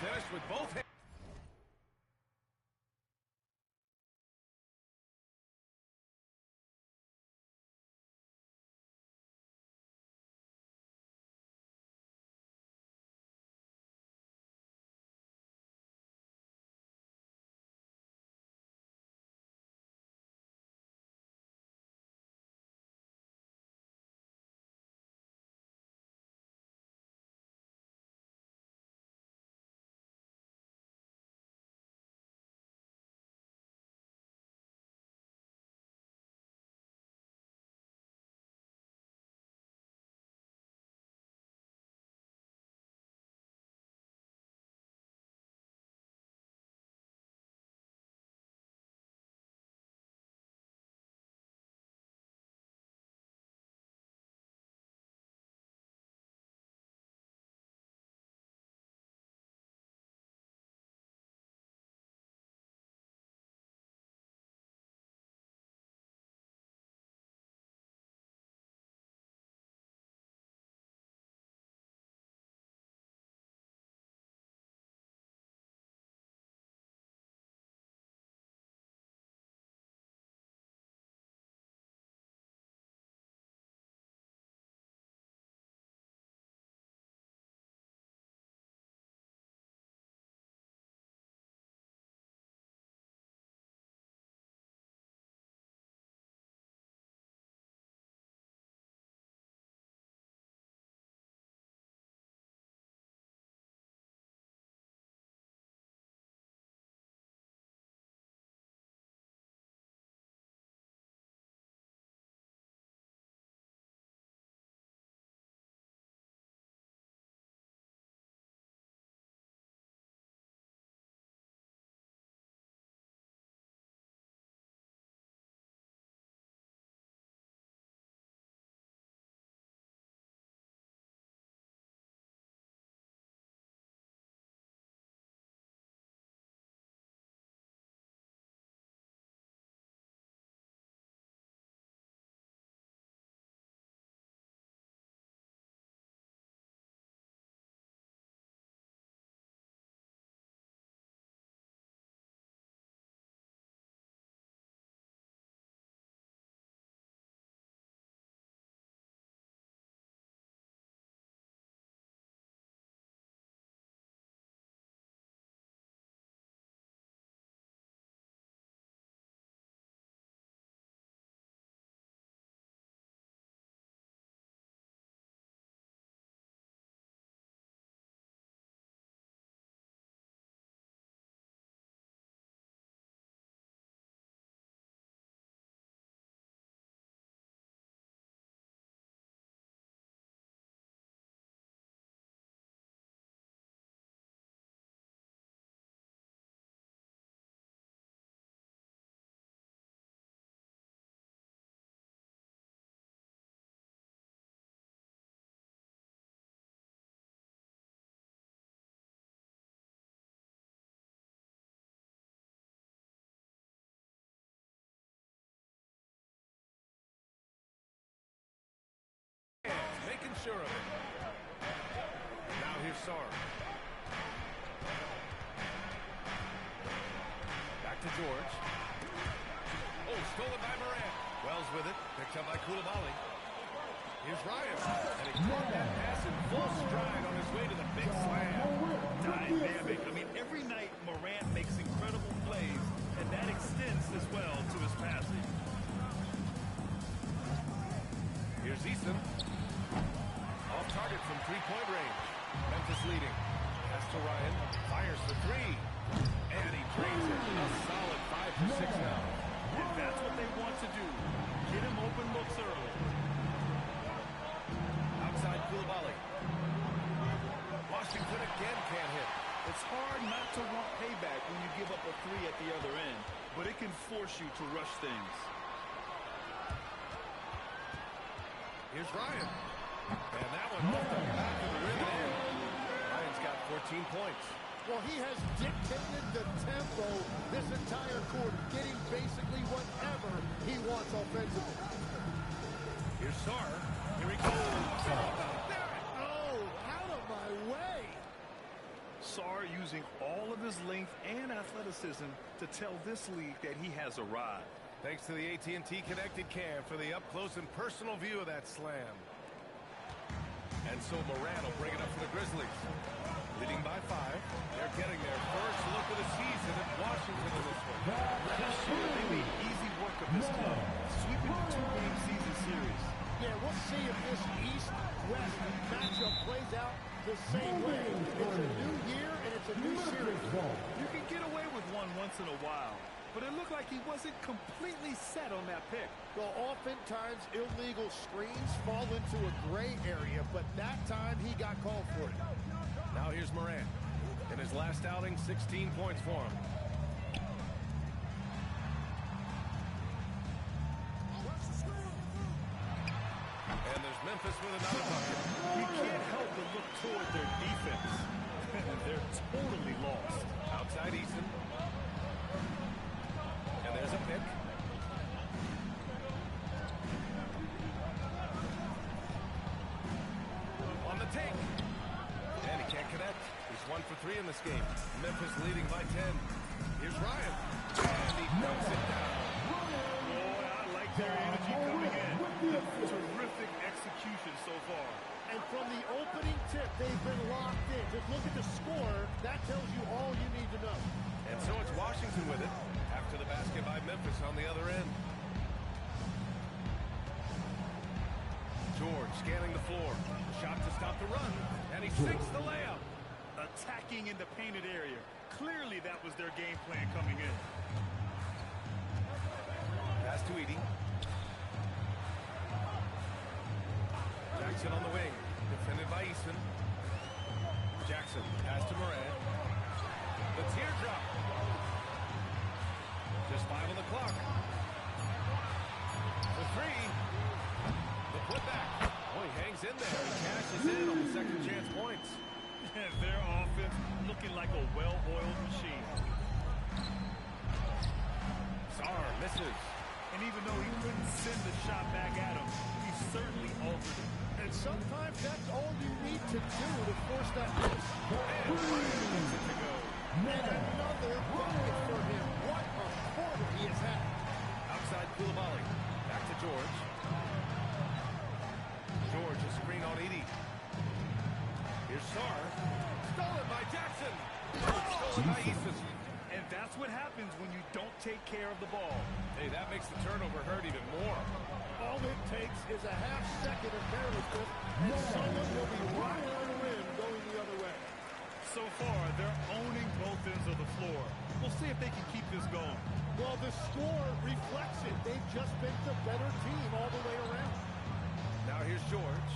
Finished with both hands. Making sure of it. Now here's Sarr. Back to George. Oh, stolen by Morant. Wells with it. Picked up by Coulibaly. Here's Ryan. And he caught that pass in full stride on his way to the big slam. Dynamic. I mean, every night Morant makes incredible plays, and that extends as well to his passing. Here's Easton. Off target from three-point range. Memphis leading. Pass to Ryan. Fires for three. And he drains it. A solid 5 for 6 now. If that's what they want to do, get him open looks early. Outside Coulibaly. Washington again can't hit. It's hard not to want payback when you give up a three at the other end, but it can force you to rush things. Here's Ryan. And that one off the back of the rim and in. Ryan's got 14 points. Well, he has dictated the tempo this entire quarter, getting basically whatever he wants offensively. Here's Sarr. Here he goes. Oh, out of my way. Sarr using all of his length and athleticism to tell this league that he has arrived. Thanks to the AT&T Connected Cam for the up-close and personal view of that slam. And so Morant will bring it up for the Grizzlies. Leading by 5. They're getting their first look of the season at Washington in this one. Last year, they made easy work of this club, sweeping the 2-game season series. Yeah, we'll see if this East-West matchup plays out the same way. It's a new year, and it's a new series. You can get away with one once in a while, but it looked like he wasn't completely set on that pick. Well, oftentimes illegal screens fall into a gray area, but that time he got called for it. Now here's Morant. In his last outing, 16 points for him. And there's Memphis with another bucket. You can't help but look toward their defense. They're totally lost. Outside Eason. And there's a pick. On the take. And he can't connect. He's 1 for 3 in this game. Memphis leading by 10. Here's Ryan. And he dumps it down. Boy, I like their energy coming in. Terrific execution so far. And from the opening tip, they've been locked in. Just look at the score. That tells you all you need to know. And so it's Washington with it. After the basket by Memphis on the other end. George scanning the floor. Shot to stop the run. And he sinks the layup. Attacking in the painted area. Clearly that was their game plan coming in. Pass to Edey. Jackson on the wing. Defended by Eason. Jackson. Pass to Morant. The teardrop. Just 5 on the clock. The 3. The putback. Oh, he hangs in there. He cashes in on the second chance points. Their offense looking like a well-oiled machine. Sarr misses. And even though he couldn't send the shot back at him, he certainly altered it. And sometimes that's all you need to do to force that miss. And Ryan gets it to go. And another bucket for him. What a quarter he has had. Outside Coulibaly. Back to George. George, a screen on Edey. Here's Sarr. Stolen by Jackson. Stolen by Eason. And that's what happens when you don't take care of the ball. Hey, that makes the turnover hurt even more. All it takes is a half second of carelessness, and someone will be right on the rim going the other way. So far, they're owning both ends of the floor. We'll see if they can keep this going. Well, the score reflects it. They've just been the better team all the way around. Now here's George.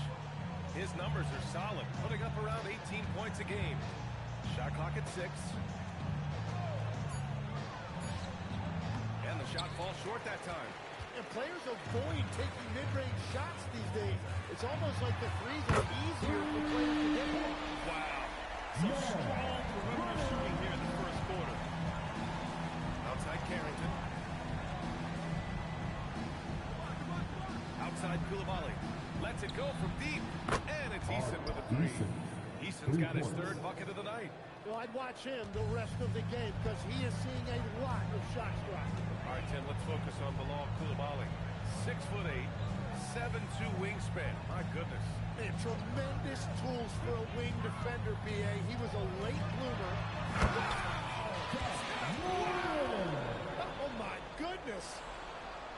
His numbers are solid, putting up around 18 points a game. Shot clock at 6. And the shot falls short that time. And players avoid taking mid-range shots these days. It's almost like the threes are easier for players to get. Wow. Some strong perimeter shooting here in the first quarter. Outside Carrington. Outside Coulibaly. Lets it go from deep. And it's Eason with a 3. Eason's got his 3rd bucket of the night. Well, I'd watch him the rest of the game because he is seeing a lot of shots dropped. All right, Tim, let's focus on Bilal Coulibaly. 6'8", 7'2" wingspan. My goodness. And tremendous tools for a wing defender, B.A. He was a late bloomer. Oh, my goodness.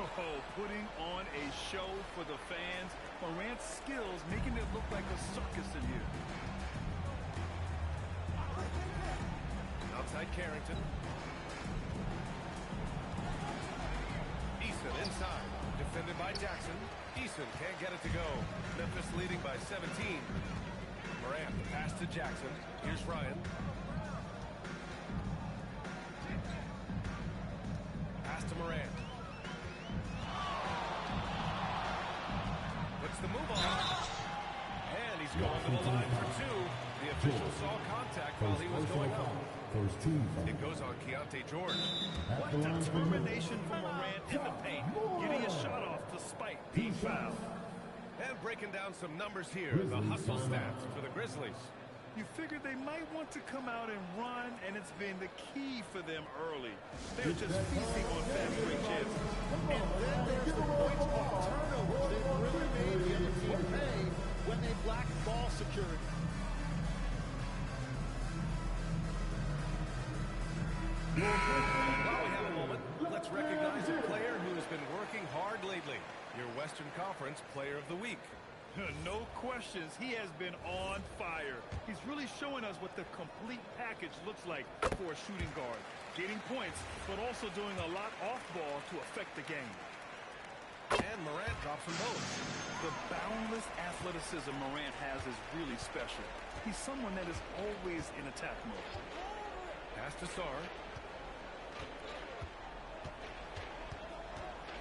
Oh, putting on a show for the fans. Morant's skills making it look like a circus in here. Outside Carrington. Eason inside. Defended by Jackson. Eason can't get it to go. Memphis leading by 17. Morant, the pass to Jackson. Here's Ryan. Pass to Morant. Puts the move on. And he's going to the line for 2. The official saw contact while he was going up. It goes on Keontae George. What determination from Morant in the paint. Getting a shot off despite being fouled. And breaking down some numbers here, the hustle stats for the Grizzlies. You figured they might want to come out and run, and it's been the key for them early. They're just feasting on fast break chances. And then there's the points off turnovers that really made the other team pay when they lacked ball security. While we have a moment, let's recognize a player who has been working hard lately. Your Western Conference Player of the Week. No questions, he has been on fire. He's really showing us what the complete package looks like for a shooting guard. Getting points, but also doing a lot off ball to affect the game. And Morant drops them both. The boundless athleticism Morant has is really special. He's someone that is always in attack mode. Pass to Sarr.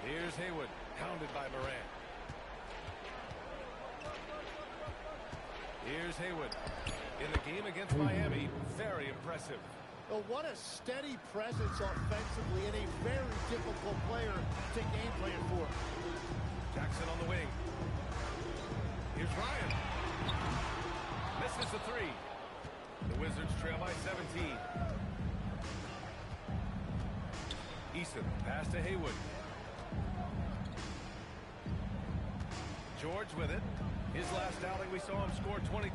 Here's Haywood, pounded by Morant. Here's Haywood. In the game against Miami, very impressive. Oh, what a steady presence offensively and a very difficult player to game plan for. Jackson on the wing. Here's Ryan. Misses the three. The Wizards trail by 17. Eason, pass to Haywood. George with it. His last outing, we saw him score 22.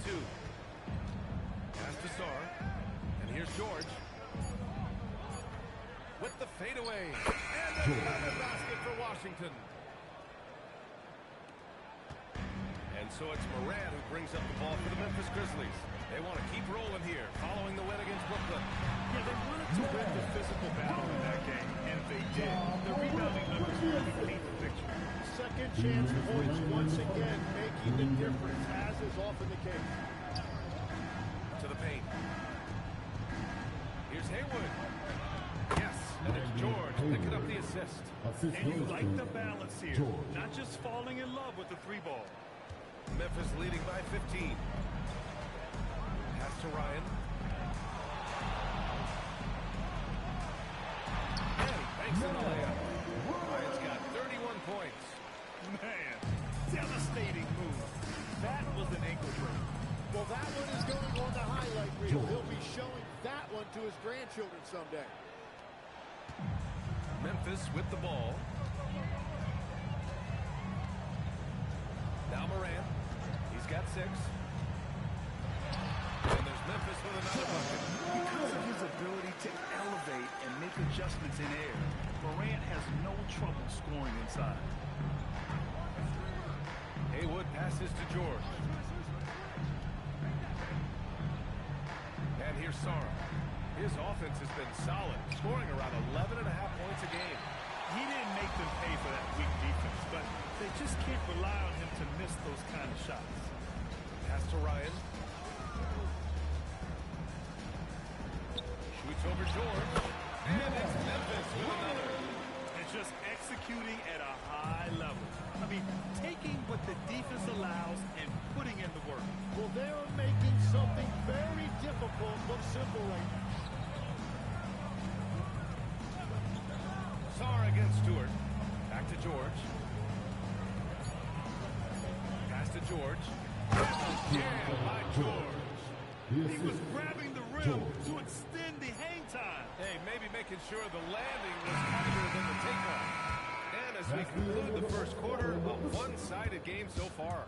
Pass to Sarr. And here's George. With the fadeaway. And another basket for Washington. And so it's Morant who brings up the ball for the Memphis Grizzlies. They want to keep rolling here, following the win against Brooklyn. Yeah, they wanted to win the physical battle in that game, and they did. The rebounding numbers really paint the picture. Second chance points once again making the difference, as is often the case. To the paint. Here's Haywood. Yes, and it's George picking up the assist. And you like the balance here, not just falling in love with the three ball. Memphis leading by 15. Pass to Ryan. And he banks in the layup. Ryan's got 31 points. Man, devastating move. That was an ankle break. Well, that one is going on the highlight reel. He'll be showing that one to his grandchildren someday. Memphis with the ball. Now Morant. He's got 6. And there's Memphis with another bucket. Because of his ability to elevate and make adjustments in air, Morant has no trouble scoring inside. Haywood passes to George. And here's Sarr. His offense has been solid, scoring around 11.5 points a game. He didn't make them pay for that weak defense, but they just can't rely on him to miss those kind of shots. Pass to Ryan. Shoots over George. And it's Memphis with another. And just executing at a high level. I mean, taking what the defense allows and putting in the work. Well, they're making something very difficult look simple right now. Sarr against Stewart. Back to George. Pass to George. Jammed by George. He was grabbing the rim to extend the hang time. Hey, maybe making sure the landing was tighter than the takeoff. And as we conclude the first quarter, a one-sided game so far.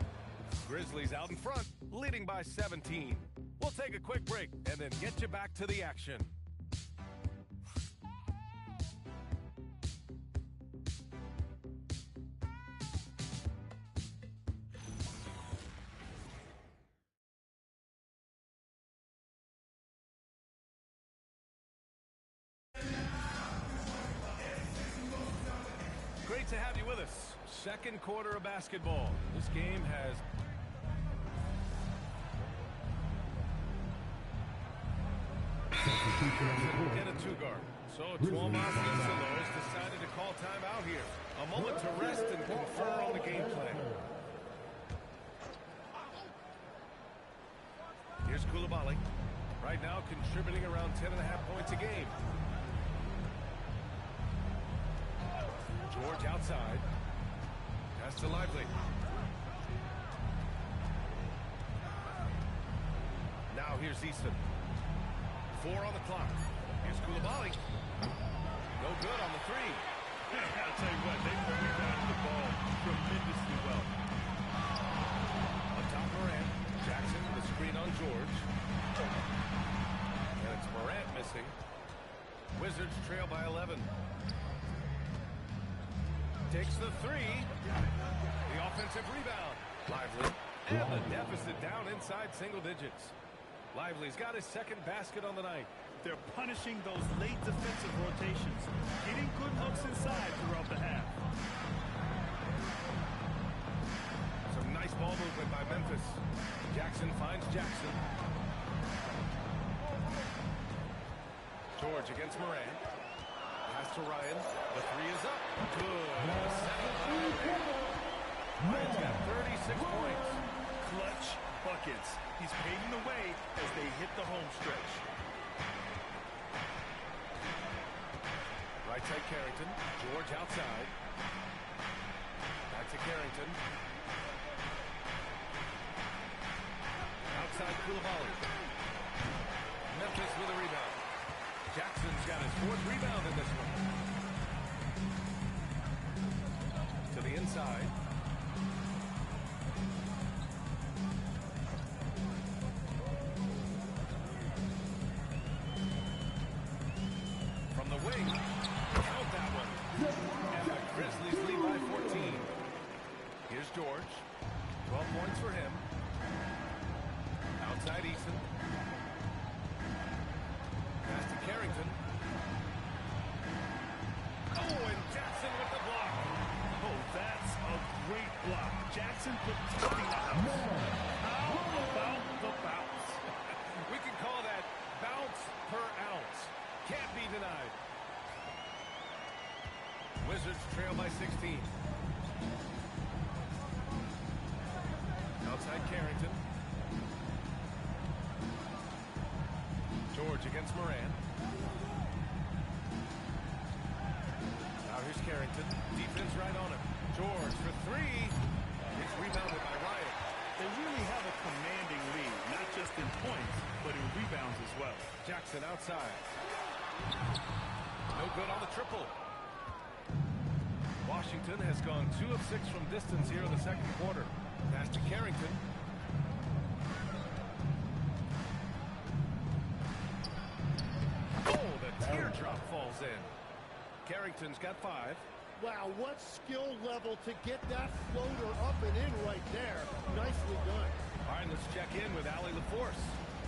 Grizzlies out in front, leading by 17. We'll take a quick break and then get you back to the action. Great to have you with us. Second quarter of basketball. This game has and a two-guard. So Tuomas Desalos decided to call timeout here. A moment to rest and confer on the game plan. Here's Coulibaly. Right now contributing around 10.5 points a game. George outside. Pass to Lively. Now here's Easton. 4 on the clock. Here's Koulibaly. No good on the 3. I'll tell you what, they've rebounded the ball tremendously well. On top, Morant. Jackson with a screen on George. And it's Morant missing. Wizards trail by 11. Takes the 3. The offensive rebound. Lively. And the deficit down inside single digits. Lively's got his second basket on the night. They're punishing those late defensive rotations, getting good looks inside throughout the half. Some nice ball movement by Memphis. Jackson finds Jackson. George against Morant. Pass to Ryan. The 3 is up. Good. Ryan's got 36 points. Clutch buckets. He's paving the way as they hit the home stretch. Right side Carrington. George outside. Back to Carrington. Outside Koulibaly. Memphis with a rebound. Jackson's got his 4th rebound in this one. To the inside. From the wing. Count that one. And the Grizzlies lead by 14. Here's George. 12 points for him. Outside Eason. Pass to Carrington. Oh, and Jackson with the block. Oh, that's a great block. Jackson put Tony in the house. How about the bounce? We can call that bounce per ounce. Can't be denied. Wizards trail by 16. Outside Carrington. George against Morant. Now here's Carrington. Defense right on him. George for 3. It's rebounded by Ryan. They really have a commanding lead, not just in points, but in rebounds as well. Jackson outside. No good on the triple. Washington has gone 2 of 6 from distance here in the second quarter. Pass to Carrington. Oh, the teardrop falls in. Carrington's got 5. Wow, what skill level to get that floater up and in right there. Nicely done. All right, let's check in with Allie LaForce.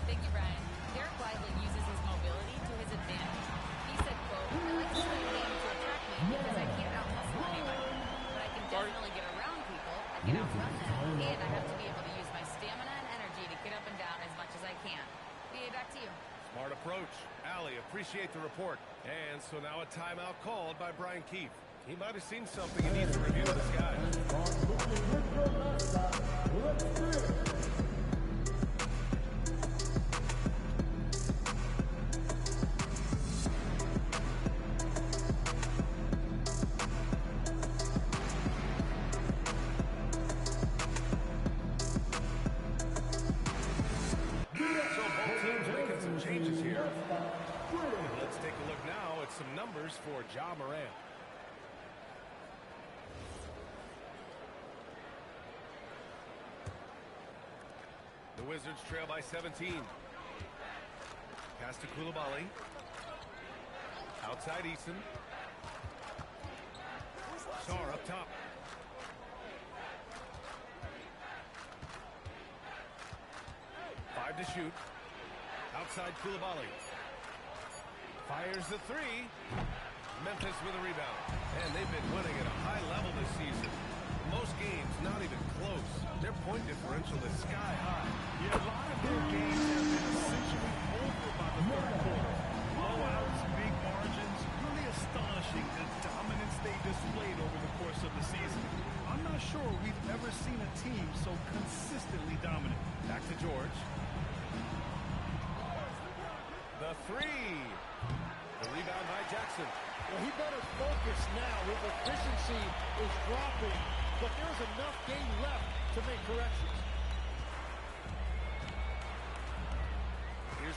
Thank you, Brian. Derek Lively uses his mobility to his advantage. He said, quote, I like to swing game to attack me because I can't out-muscle anybody. But I can definitely get around people, I can outrun them, and I have to be able to use my stamina and energy to get up and down as much as I can. BA, back to you. Smart approach. Allie, appreciate the report. And so now a timeout called by Brian Keefe. He might have seen something he needs to review with this guy. So both teams making some changes here. Let's take a look now at some numbers for Ja Morant. The Wizards trail by 17. Pass to Koulibaly. Outside Eason. Sarr up top. Five to shoot. Outside Koulibaly. Fires the 3. Memphis with a rebound. And they've been winning at a high level this season. Most games not even close. Their point differential is sky high. Yeah, a lot of their games have been essentially over by the third quarter. Blowouts, big margins, really astonishing the dominance they displayed over the course of the season. I'm not sure we've ever seen a team so consistently dominant. Back to George. The 3. The rebound by Jackson. Well, he better focus now. His efficiency is dropping, but there's enough game left to make corrections.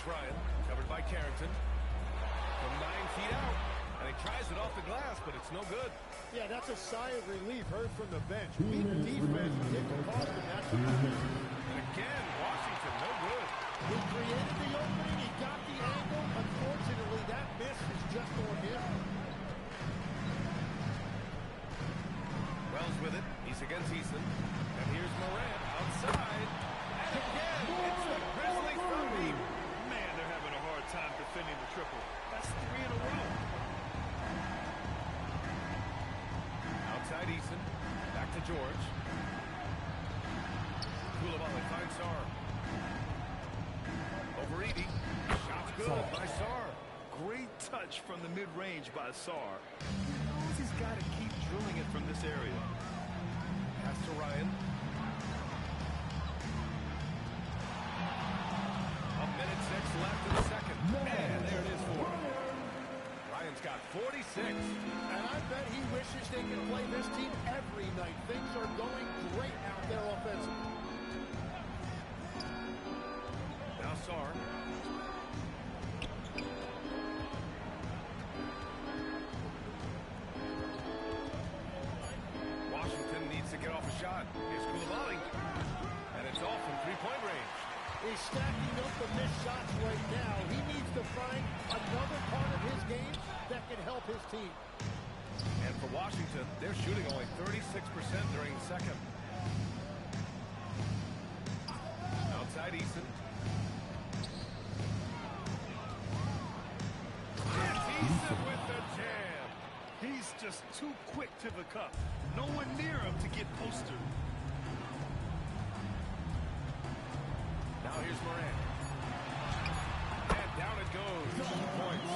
Ryan, covered by Carrington. From 9 feet out, and he tries it off the glass, but it's no good. Yeah, that's a sigh of relief heard from the bench. Weak defense didn't cost him that position. And again, Washington, no good. He created the opening, he got the angle. Unfortunately, that miss is just on him. Wells with it. He's against Eason. And here's Morant outside. And again, it's the Grizzlies from deep. Man, they're having a hard time defending the triple. That's 3 in a row. Outside Eason. Back to George. Coulibaly finds Sarr. Over Edey. Shot's good by Sarr. Great touch from the mid-range by Sarr. He knows he's got to keep drilling it from this area. Pass to Ryan. A minute 6 left in the second. And there it is for him. Ryan's got 46. And I bet he wishes they could play this team every night. Things are going great out there offensively. Now Sarr. Washington needs to get off a shot. Here's Coulibaly. And it's off from three-point range. He's stacking up the missed shots right now. He needs to find another part of his game that can help his team. And for Washington, they're shooting only 36% during the second. Outside Eason. It's Eason with the jam. He's just too quick to the cup. No one near him to get posted. Now here's Morant. And down it goes. 2 points.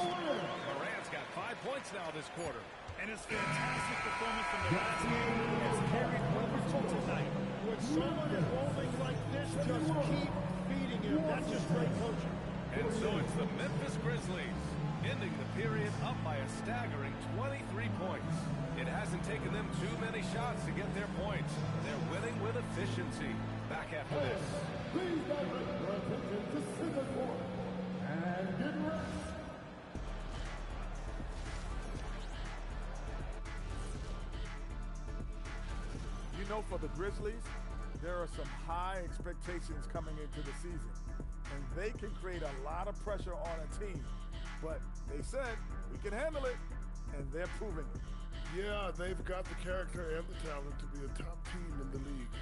Morant's got 5 points now this quarter. And his fantastic performance from the last game has carried over to tonight. When someone is rolling like this, just keep feeding him. That's just great coaching. And so it's the Memphis Grizzlies ending the period up by a staggering 23 points. It hasn't taken them too many shots to get their points. They're winning with efficiency. Back after this. Please direct your attention to center court and get ready. You know, for the Grizzlies, there are some high expectations coming into the season, and they can create a lot of pressure on a team. But they said, we can handle it, and they're proving it. Yeah, they've got the character and the talent to be a top team in the league.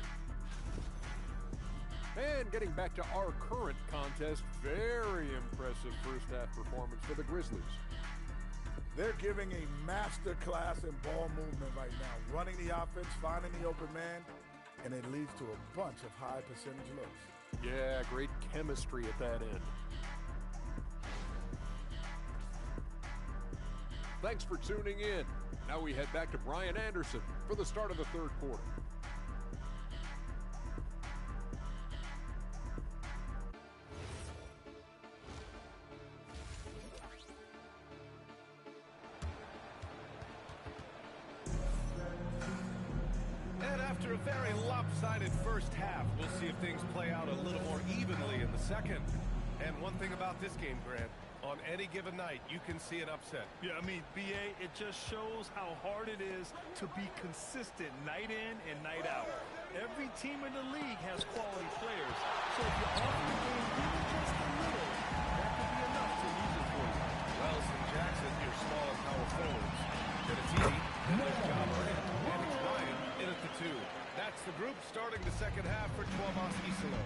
And getting back to our current contest, very impressive first-half performance for the Grizzlies. They're giving a master class in ball movement right now, running the offense, finding the open man, and it leads to a bunch of high percentage looks. Yeah, great chemistry at that end. Thanks for tuning in. Now we head back to Brian Anderson for the start of the third quarter. And after a very lopsided first half, we'll see if things play out a little more evenly in the second. And one thing about this game, Grant, on any given night, you can see an upset. Yeah, I mean, B.A., it just shows how hard it is to be consistent night in and night out. Every team in the league has quality players. So if you offer the game even just a little, that could be enough to lose it for you. Wells and Jackson, your small and power forwards. Then it's Edey, and there's Ja Morant, and it's Ryan in at the 2. That's the group starting the second half for Tuomas Isalo.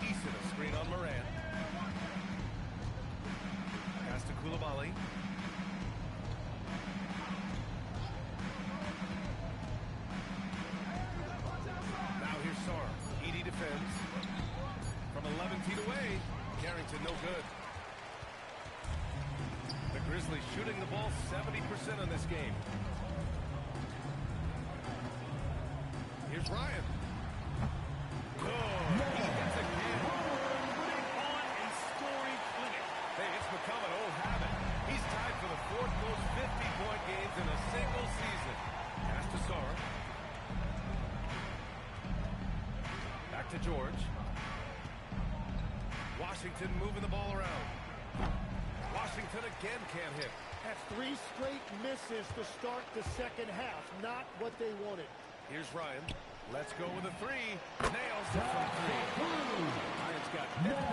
Eason, a screen on Morant. Pass to Coulibaly. Now here's Sarr. Edey defends. From 11 feet away, Carrington no good. The Grizzlies shooting the ball 70% in this game. Here's Ryan. Good. He hits again. Putting on a scoring clinic. Hey, it's become an old habit. He's tied for the 4th most 50-point games in a single season. Pass to Sarr. Back to George. Washington moving the ball around. Washington again can't hit. That's 3 straight misses to start the second half. Not what they wanted. Here's Ryan. Let's go with a 3. Nails it from 3. Ryan's got 53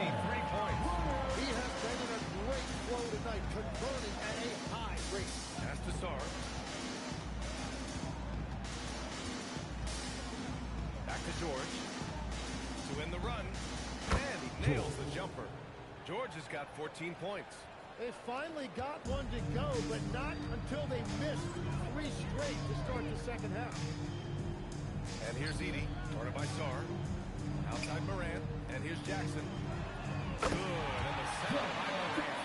points. He has been in a great flow tonight, converting at a high rate. Pass to Sarr. Back to George. To win the run. And he nails the jumper. George has got 14 points. They finally got one to go, but not until they missed 3 straight to start the second half. And here's Edey, guarded by Sarr. Outside Morant, and here's Jackson. Good, and the center by Morant.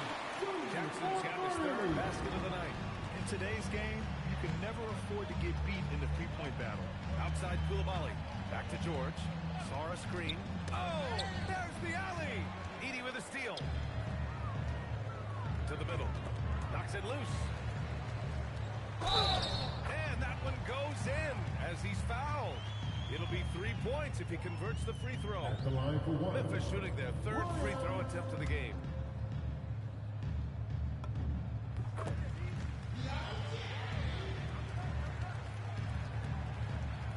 Jackson's got his 3rd basket of the night. In today's game, you can never afford to get beat in the three-point battle. Outside Coulibaly, back to George. Sarr a screen. Oh, there's the alley. Edey with a steal. To the middle. Knocks it loose. And that one goes in as he's fouled. It'll be 3 points if he converts the free throw. At the line for one. Memphis shooting their 3rd free throw attempt of the game.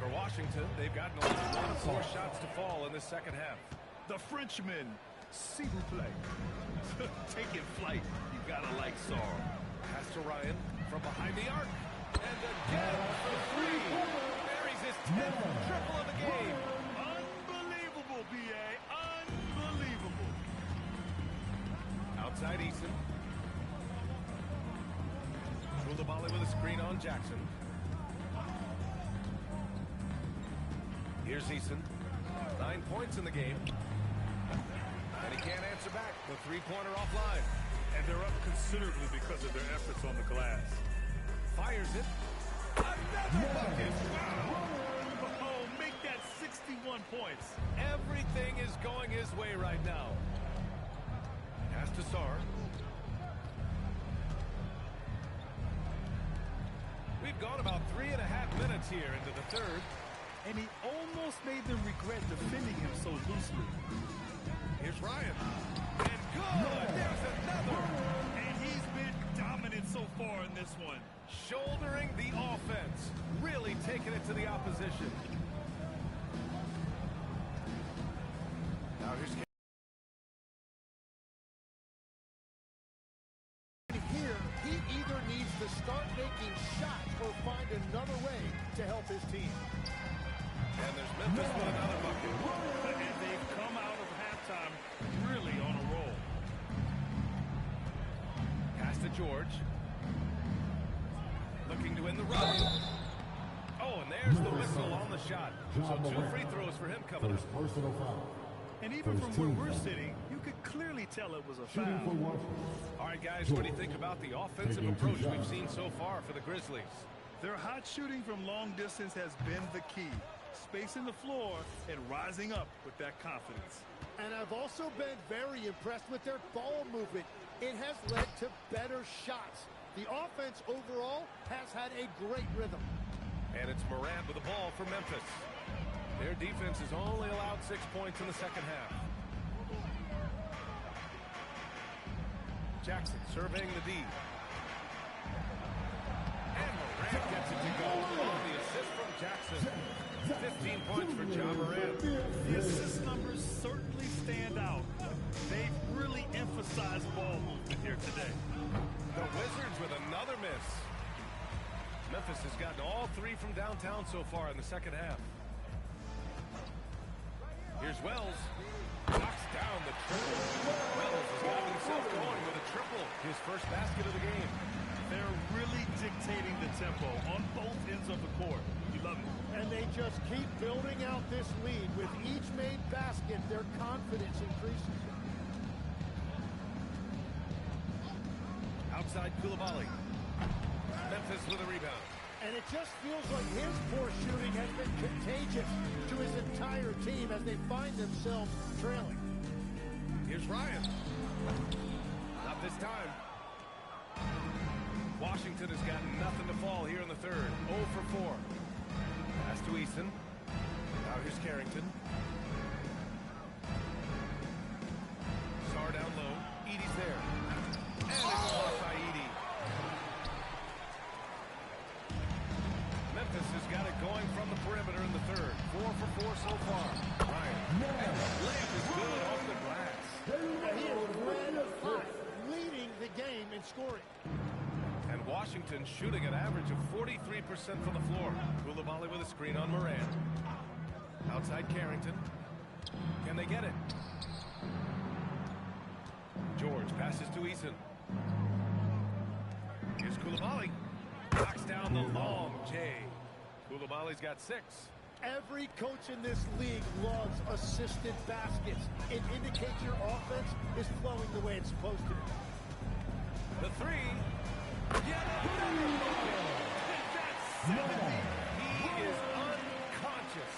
For Washington, they've gotten only 1 of 4 shots to fall in the second half. The Frenchman, s'il vous plaît. Taking flight, you gotta like Sarr. Pass to Ryan from behind the arc. And again for 3. Buries his 10th triple of the game. Unbelievable, B.A. Unbelievable. Outside Eason. Coulibaly with a screen on Jackson. Here's Eason. 9 points in the game. And he can't answer back. The 3-pointer offline. And they're up considerably because of their efforts on the glass. Fires it. Another bucket. Wow. Oh, make that 61 points. Everything is going his way right now. Pass to Sarr. We've gone about 3.5 minutes here into the 3rd. And he almost made them regret defending him so loosely. Here's Ryan. And good. There's another. And he's been dominant so far in this one. Shouldering the offense. Really taking it to the opposition. Now here's Here, he either needs to start making shots or find another way to help his team. And there's Memphis with another bucket. And they've come out of halftime really on a roll. Pass to George. Looking to win the run. Oh, and there's the whistle on the shot. So 2 free throws for him coming up. First personal foul. And even from where we're sitting, you could clearly tell it was a Shooting for foul. Washington. All right, guys, what do you think about the offensive Taking 2 approach we've shots. seen so far for the Grizzlies? Their hot shooting from long distance has been the key. Spacing the floor and rising up with that confidence. And I've also been very impressed with their ball movement. It has led to better shots. The offense overall has had a great rhythm. And it's Morant with the ball for Memphis. Their defense has only allowed 6 points in the second half. Jackson surveying the D. And Morant gets it to go. On the assist from Jackson. 15 points for Ja Morant. The assist numbers certainly stand out. They've really emphasized ball movement here today. The Wizards with another miss. Memphis has gotten all 3 from downtown so far in the second half. Here's Wells. Knocks down the triple. Wells has got himself going with a triple. His first basket of the game. They're really dictating the tempo on both ends of the court. You love it. And they just keep building out this lead. With each made basket, their confidence increases. Outside Coulibaly. Memphis with a rebound. And it just feels like his poor shooting has been contagious to his entire team as they find themselves trailing. Here's Ryan. Not this time. Washington has got nothing to fall here in the 3rd. 0 for 4. Pass to Eason. Now here's Carrington. Sarr Yeah, he is red hot, leading the game in scoring. And Washington shooting an average of 43% from the floor. Coulibaly with a screen on Moran. Outside Carrington. Can they get it? George passes to Eason. Here's Coulibaly. Knocks down the long J. Coulibaly's got 6. Every coach in this league loves assisted baskets. It indicates your offense is flowing the way it's supposed to. The 3. Yet another bucket. That's 70. He is unconscious.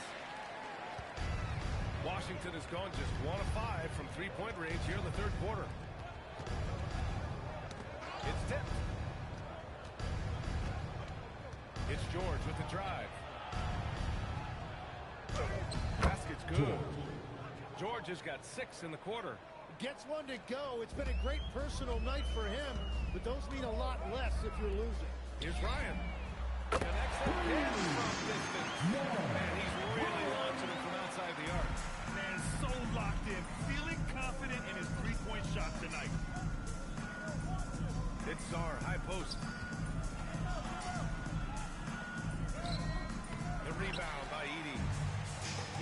Washington has gone just 1 of 5 from three-point range here in the third quarter. It's tipped. It's George with the drive. Basket's good. George has got 6 in the quarter. Gets one to go. It's been a great personal night for him, but those mean a lot less if you're losing. Here's Ryan. Connects again from distance. Man, he's really launching it from outside the arc. Man, so locked in, feeling confident in his three-point shot tonight. It's Sarr, high post. The rebound by Edey.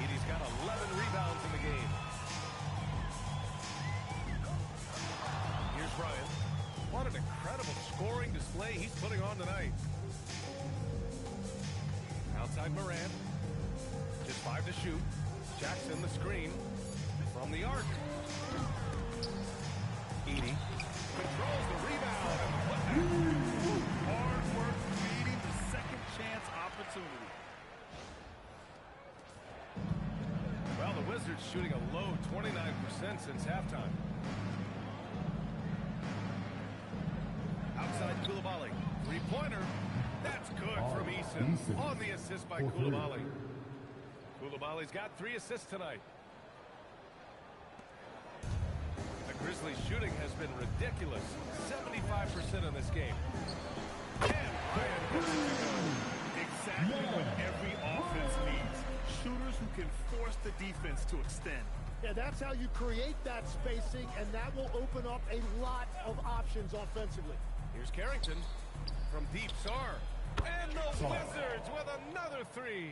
Edey's got 11 rebounds in the game. Here's Ryan. What an incredible scoring display he's putting on tonight. Outside Moran. Just 5 to shoot. Jackson the screen from the arc. Edey controls the rebound and the putback. Hard work creating the second chance opportunity. Well, the Wizards shooting a low 29% since halftime. Outside Coulibaly. Three-pointer. That's good from Eason. On the assist by Coulibaly. Coulibaly's got 3 assists tonight. The Grizzlies shooting has been ridiculous. 75% in this game. And Ryan gets it to go. Exactly what every offense needs. Shooters who can force the defense to extend. Yeah, that's how you create that spacing, and that will open up a lot of options offensively. Here's Carrington from deep. Sarr. And the Wizards with another 3.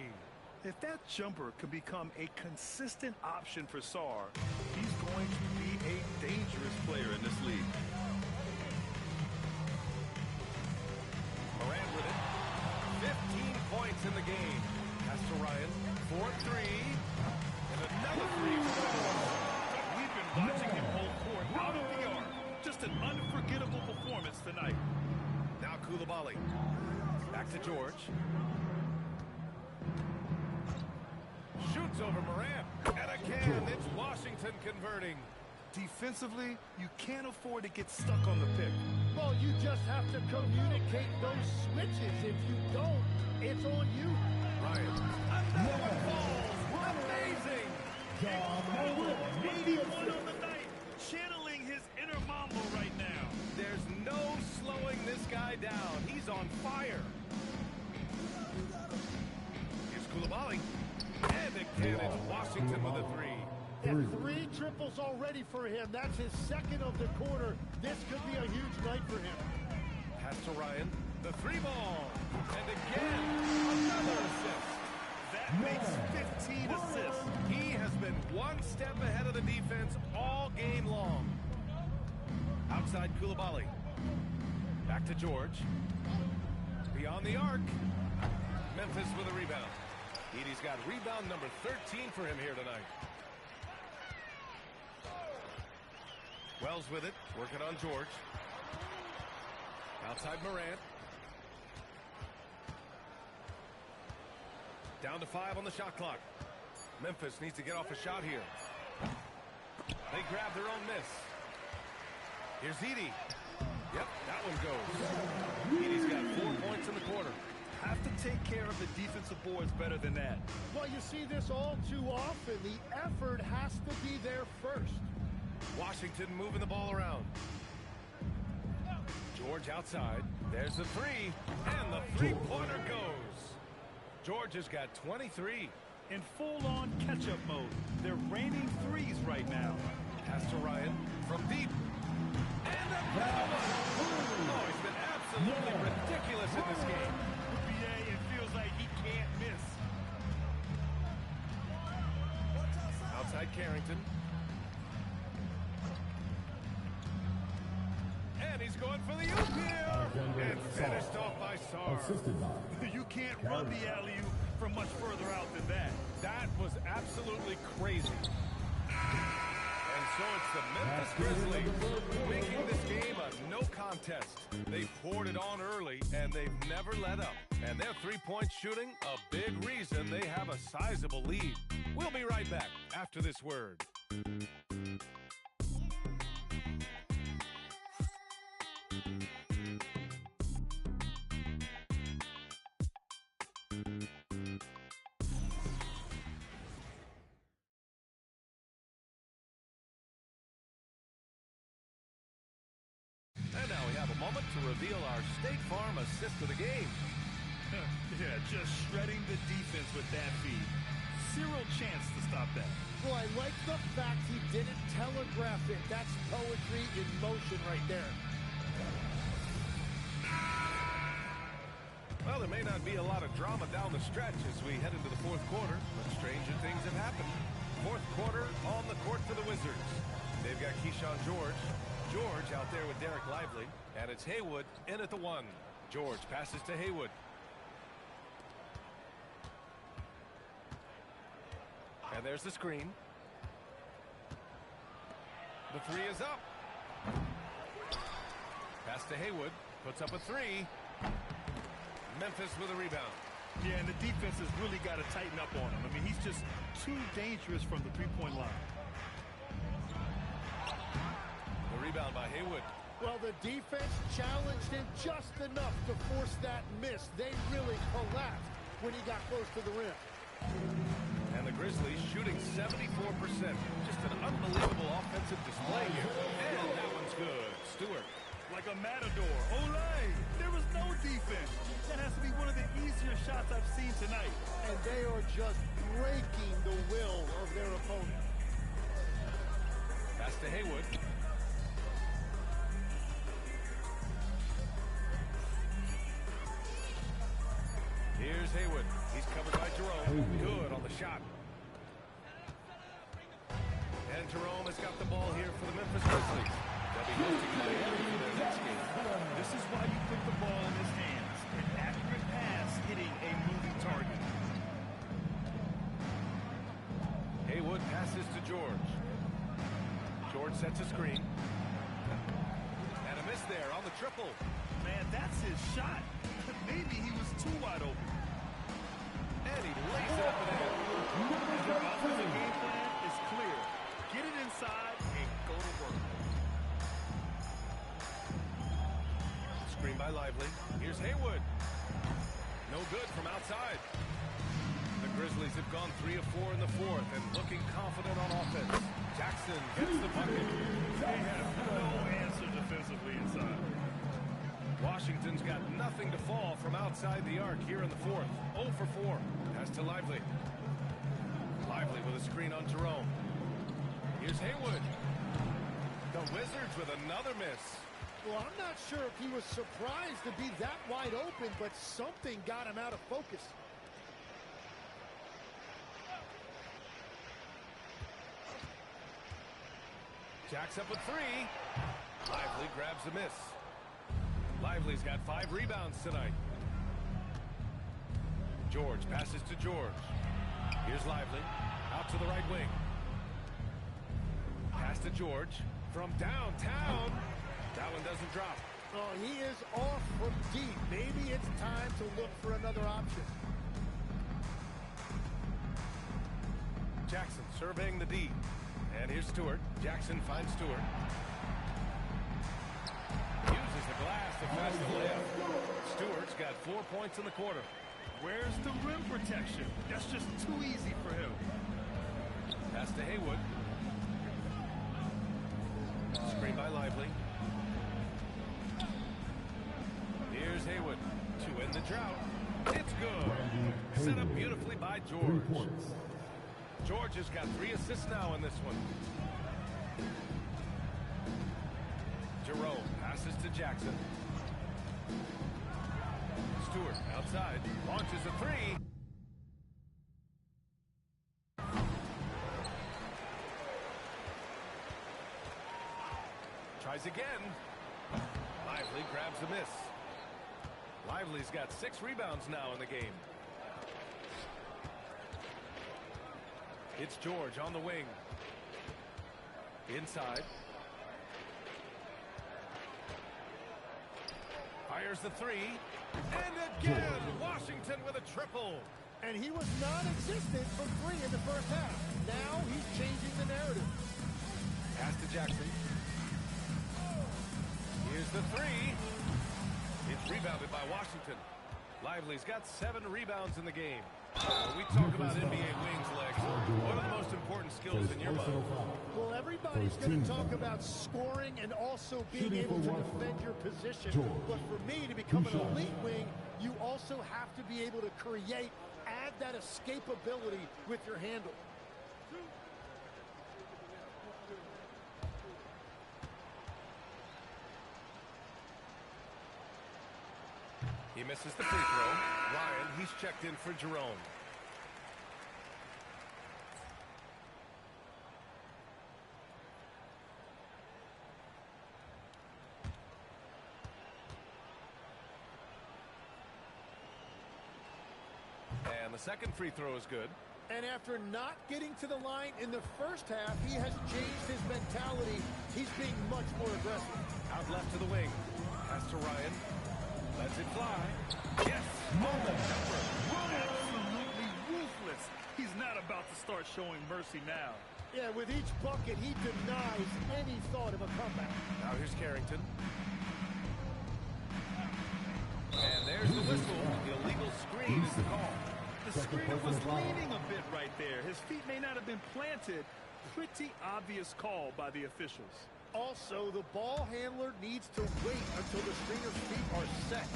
If that jumper can become a consistent option for Sarr, he's going to be a dangerous player in this league. Moran with it. 15 points in the game. Pass to Ryan. 4-3. And another 3 for the Wizards. We've been watching him hold court out of the arc. Just an unforgettable performance tonight. Now Coulibaly. Back to George. Shoots over Moran. And again, it's Washington converting. Defensively, you can't afford to get stuck on the pick. Well, you just have to communicate those switches. If you don't, it's on you. Ryan. Another one falls. Amazing. Incredible. 81 on the night. Channeling his inner Mamba right now. There's no slowing this guy down. He's on fire. Here's Coulibaly. And again, it's Washington with a 3. And 3 triples already for him. That's his 2nd of the quarter. This could be a huge night for him. Pass to Ryan. The 3 ball. And again, another assist. That makes 15 assists. He has been 1 step ahead of the defense all game long. Outside Coulibaly. Back to George. Beyond the arc. Memphis with a rebound. Edey's got rebound number 13 for him here tonight. Wells with it, working on George. Outside Moran. Down to 5 on the shot clock. Memphis needs to get off a shot here. They grab their own miss. Here's Edey. Yep, that one goes. Edey's got 4 points in the quarter. Have to take care of the defensive boards better than that. Well, you see this all too often. The effort has to be there first. Washington moving the ball around. George outside. There's the 3. And the three-pointer goes. George has got 23. In full-on catch-up mode. They're raining threes right now. Pass to Ryan from deep. And another one. Oh, he's been absolutely ridiculous in this game. BA, it feels like he can't miss. Outside Carrington. And he's going for the oop here. And finished off by Sarr. Assisted by You can't run the alley-oop from much further out than that. That was absolutely crazy. And so it's the Memphis Grizzlies making this game a no contest. They poured it on early, and they've never let up. And their three-point shooting, a big reason they have a sizable lead. We'll be right back after this word. And now we have a moment to reveal our State Farm assist of the game. Yeah, just shredding the defense with that feed. Zero chance to stop that. Well, I like the fact he didn't telegraph it. That's poetry in motion right there. Well, there may not be a lot of drama down the stretch as we head into the fourth quarter, but stranger things have happened. Fourth quarter on the court for the Wizards. They've got Keyshawn George out there with Derek Lively, and it's Haywood in at the one. George passes to Haywood. And there's the screen. The three is up. Pass to Haywood. Puts up a three. Memphis with a rebound. Yeah, and the defense has really got to tighten up on him. I mean, he's just too dangerous from the three-point line. The rebound by Haywood. Well, the defense challenged him just enough to force that miss. They really collapsed when he got close to the rim. And the Grizzlies shooting 74%. Just an unbelievable offensive display here. And that one's good. Stewart. Like a matador. Olay! There was no defense. That has to be one of the easier shots I've seen tonight. And they are just breaking the will of their opponent. Pass to Haywood. Here's Haywood. He's covered by Jerome. Good on the shot. And Jerome has got the ball here for the Memphis Grizzlies. They'll be hosting Miami for their next game. This is why you put the ball in his hands. An accurate pass hitting a moving target. Haywood passes to George. George sets a screen. And a miss there on the triple. Man, that's his shot. Maybe he was too wide open. And he lays it up and in. And their offensive game plan is clear. Get it inside and go to work. Screen by Lively. Here's Haywood. No good from outside. The Grizzlies have gone 3 of 4 in the fourth and looking confident on offense. Jackson gets the bucket. They have no answer defensively inside. Washington's got nothing to fall from outside the arc here in the fourth. 0 for 4. Pass to Lively. Lively with a screen on Jerome. Here's Haywood. The Wizards with another miss. Well, I'm not sure if he was surprised to be that wide open, but something got him out of focus. Jacks up with 3. Lively grabs a miss. Lively's got 5 rebounds tonight. George passes to George. Here's Lively. Out to the right wing. Pass to George. From downtown. That one doesn't drop. Oh, he is off from deep. Maybe it's time to look for another option. Jackson surveying the D. And here's Stewart. Jackson finds Stewart. Uses the glass to finish the layup. Stewart's got 4 points in the quarter. Where's the rim protection? That's just too easy for him. Pass to Haywood. Screen by Lively. Here's Haywood to end the drought. It's good. Set up beautifully by 3 George. points. George has got 3 assists now in this one. Passes to Jackson. Stewart outside. Launches a three. Tries again. Lively grabs a miss. Lively's got 6 rebounds now in the game. It's George on the wing. Inside. Fires the three. And again, Washington with a triple. And he was non-existent from 3 in the first half. Now he's changing the narrative. Pass to Jackson. Here's the three. It's rebounded by Washington. Lively's got 7 rebounds in the game. When we talk about NBA wings, Lex, what are the most important skills in your mind? Well, everybody's going to talk about scoring and also being able to defend your position. But for me, to become an elite wing, you also have to be able to create, add that escapability with your handle. He misses the free throw. Ryan, he's checked in for Jerome. And the second free throw is good. And after not getting to the line in the first half, he has changed his mentality. He's being much more aggressive. Out left to the wing. Pass to Ryan. Lets it fly. Yes! Oh, the jumper. Absolutely ruthless. He's not about to start showing mercy now. Yeah, with each bucket, he denies any thought of a comeback. Now here's Carrington. And there's the whistle. The illegal screen is the call. The screener was leaning a bit right there. His feet may not have been planted. Pretty obvious call by the officials. Also, the ball handler needs to wait until the stringer's feet are set.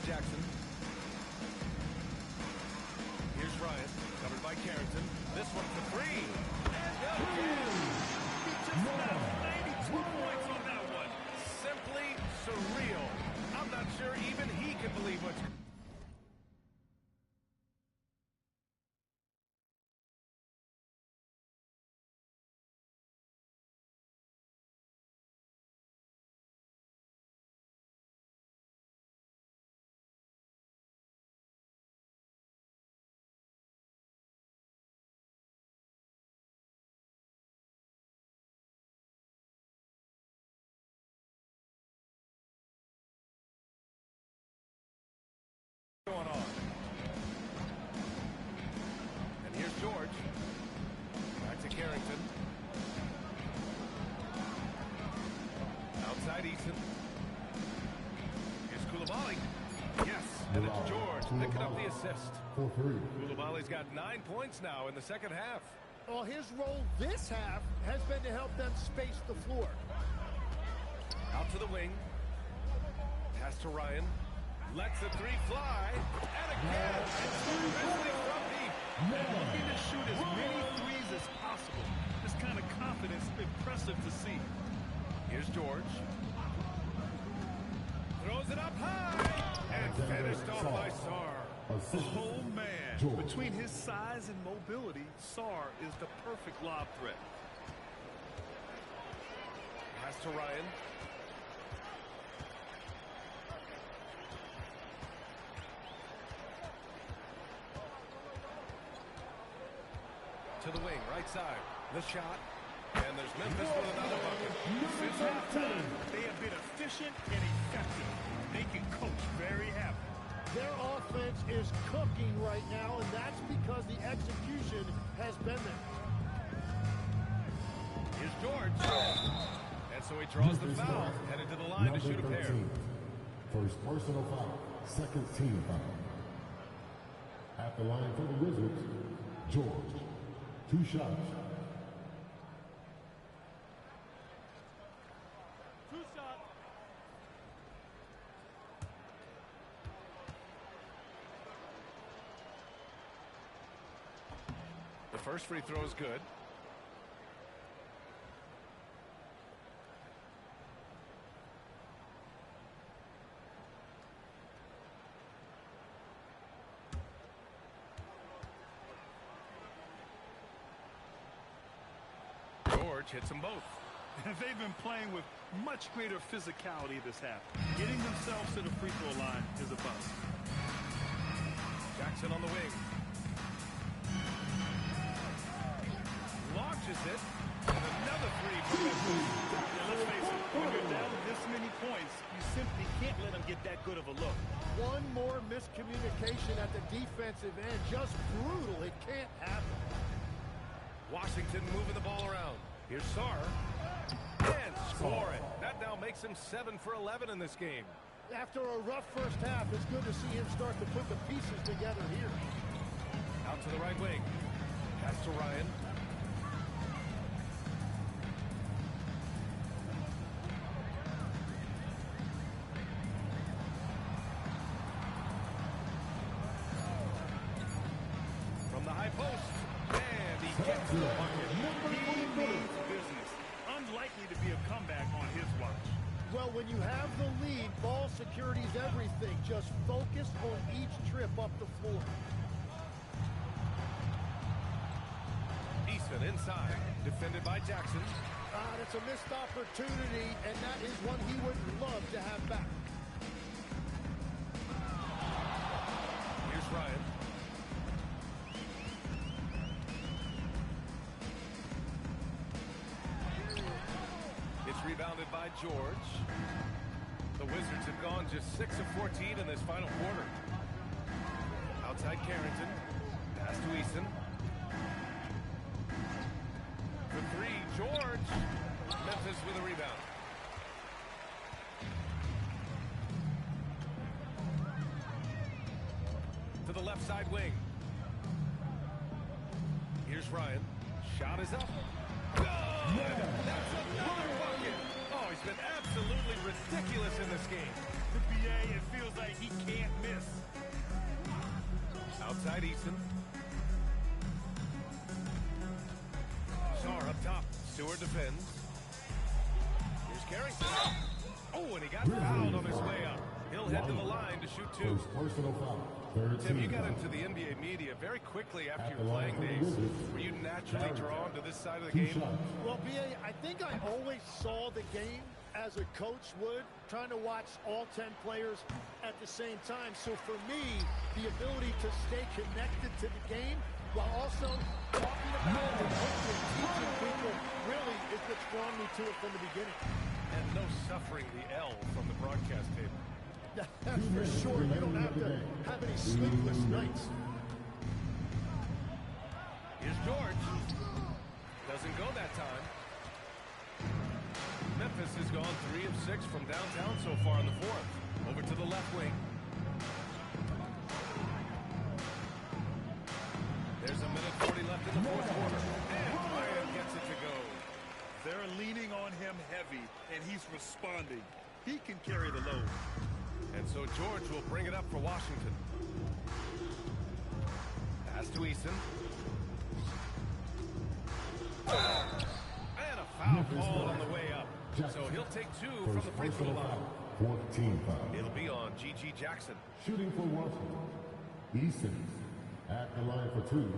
Jackson. Here's Ryan, covered by Carrington. This one for three. And again! He just snapped 92 points on that one. Simply surreal. I'm not sure even he can believe what's... going on. And here's George. Back to Carrington. Outside Eason. Here's Coulibaly. Yes, and it's George picking up the assist. Coulibaly's got 9 points now in the second half. Well, his role this half has been to help them space the floor. Out to the wing. Pass to Ryan. Lets the three fly. And again, it's Grizzly from deep. Looking to shoot as many threes as possible. This kind of confidence, impressive to see. Here's George. Throws it up high. And finished off by Sarr. Oh, man. Between his size and mobility, Sarr is the perfect lob threat. Pass to Ryan. To the wing, right side. The shot. And there's Memphis with another bucket. Since halftime, they have been efficient and effective, making Coach very happy. Their offense is cooking right now, and that's because the execution has been there. Here's George. And so he draws the foul, headed to the line to shoot a pair. First personal foul, second team foul. At the line for the Wizards, George. 2 shots. The first free throw is good. George hits them both. They've been playing with much greater physicality this half. Getting themselves to the free throw line is a bust. Jackson on the wing. Launches it. And another three from Memphis. Now, let's face it, when you're down this many points, you simply can't let them get that good of a look. One more miscommunication at the defensive end. Just brutal. It can't happen. Washington moving the ball around. Here's Sarr. And score it. That now makes him 7 for 11 in this game. After a rough first half, it's good to see him start to put the pieces together here. Out to the right wing. Pass to Ryan. From the high post. And he gets the bucket. He means business. Unlikely to be a comeback on his watch. Well, when you have the lead, ball security is everything. Just focus on each trip up the floor. Easton inside. Defended by Jackson. It's a missed opportunity, and that is one he would love to have back. Here's Ryan. It's rebounded by George. The Wizards have gone just 6 of 14 in this final quarter. Outside Carrington. Pass to Easton. For 3, George. Memphis with a rebound. To the left side wing. Here's Ryan. Shot is up. Good! That's another bucket! Oh, he's been absolutely ridiculous in this game. The BA, it feels like he can't miss. Outside Easton. Sarr up top. Stewart defends. Here's Carrington. Oh, and he got fouled on his way up. He'll head to the line to shoot 2. First personal foul, third Tim, team you got foul. into the NBA media very quickly after At your the line playing for the days. Wizards, Were you naturally Carrington. drawn to this side of the 2 game? shots. Well, B.A., I think I always saw the game as a coach would, trying to watch all 10 players at the same time. So for me, the ability to stay connected to the game while also talking about it and hopefully teaching people really is what's drawn me to it from the beginning. And no suffering the L from the broadcast table. That's for sure. You don't have to have any sleepless nights. Here's George. Doesn't go that time. Memphis has gone 3 of 6 from downtown so far in the 4th. Over to the left wing. There's a minute 40 left in the 4th quarter. And Ryan gets it to go. They're leaning on him heavy, and he's responding. He can carry the load. And so George will bring it up for Washington. Pass to Easton. And a foul call on the way up. So he'll take 2 from the First free throw personal line. foul, fourth team foul. It'll be on G.G. Jackson. Shooting for Washington, Easton. At the line for 2.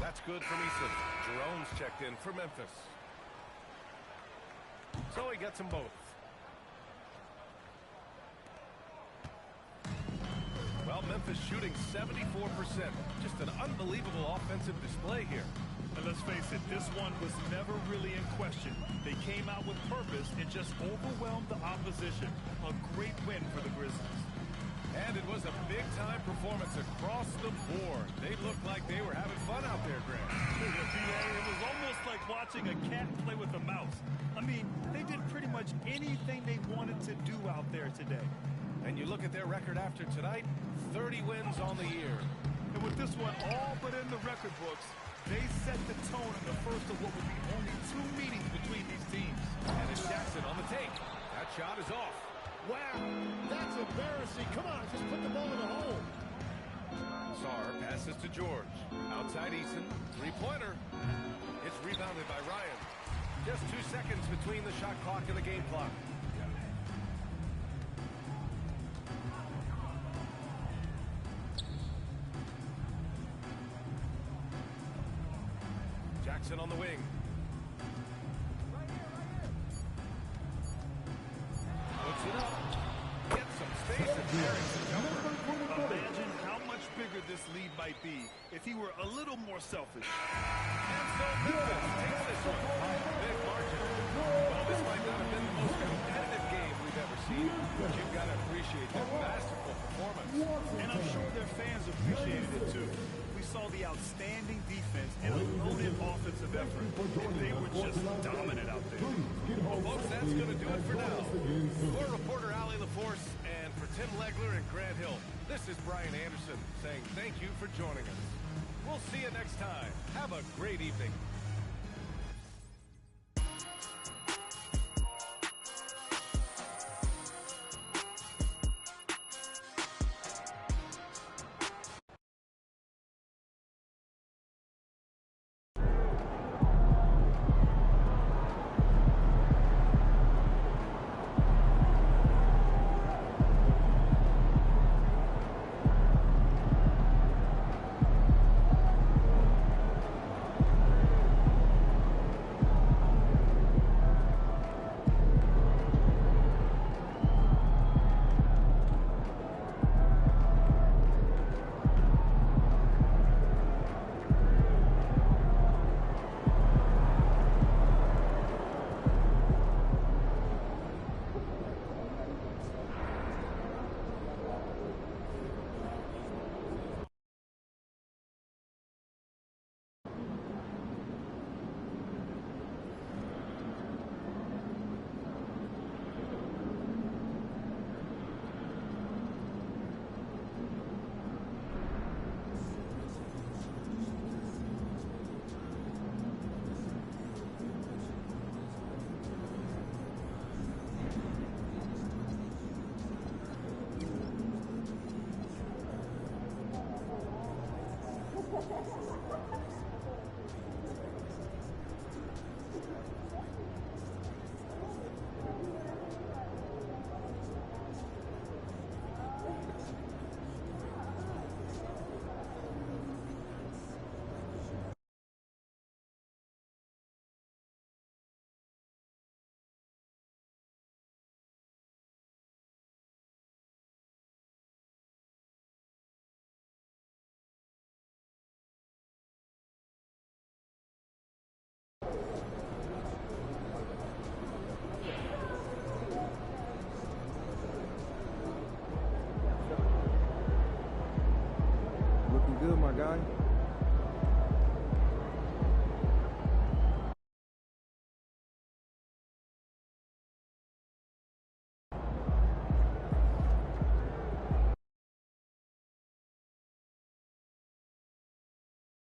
That's good from Easton. Jerome's checked in for Memphis. So he gets them both. Well, Memphis shooting 74%. Just an unbelievable offensive display here. And let's face it, this one was never really in question. They came out with purpose and just overwhelmed the opposition. A great win for the Grizzlies. And it was a big-time performance across the board. They looked like they were having fun out there, Grant. It was almost like watching a cat play with a mouse. I mean, they did pretty much anything they wanted to do out there today. And you look at their record after tonight, 30 wins on the year. And with this one all but in the record books, they set the tone in the first of what would be only 2 meetings between these teams. And it's Jackson on the take. That shot is off. Wow, that's embarrassing. Come on, just put the ball in the hole. Sarr passes to George. Outside Eason, three-pointer. It's rebounded by Ryan. Just 2 seconds between the shot clock and the game clock. Jackson on the wing. Puts it up. Gets some space and carries the jumper. Imagine how much bigger this lead might be if he were a little more selfish. And so Memphis takes this one by a big margin. Well, this might not have been the most competitive game we've ever seen, but you've got to appreciate their masterful performance. And I'm sure their fans appreciated it too. We saw the outstanding defense and a loaded offensive effort, and they were just dominant out there. Well, folks, that's going to do it for now. For reporter Allie LaForce and for Tim Legler and Grant Hill, this is Brian Anderson saying thank you for joining us. We'll see you next time. Have a great evening. Looking good, my guy.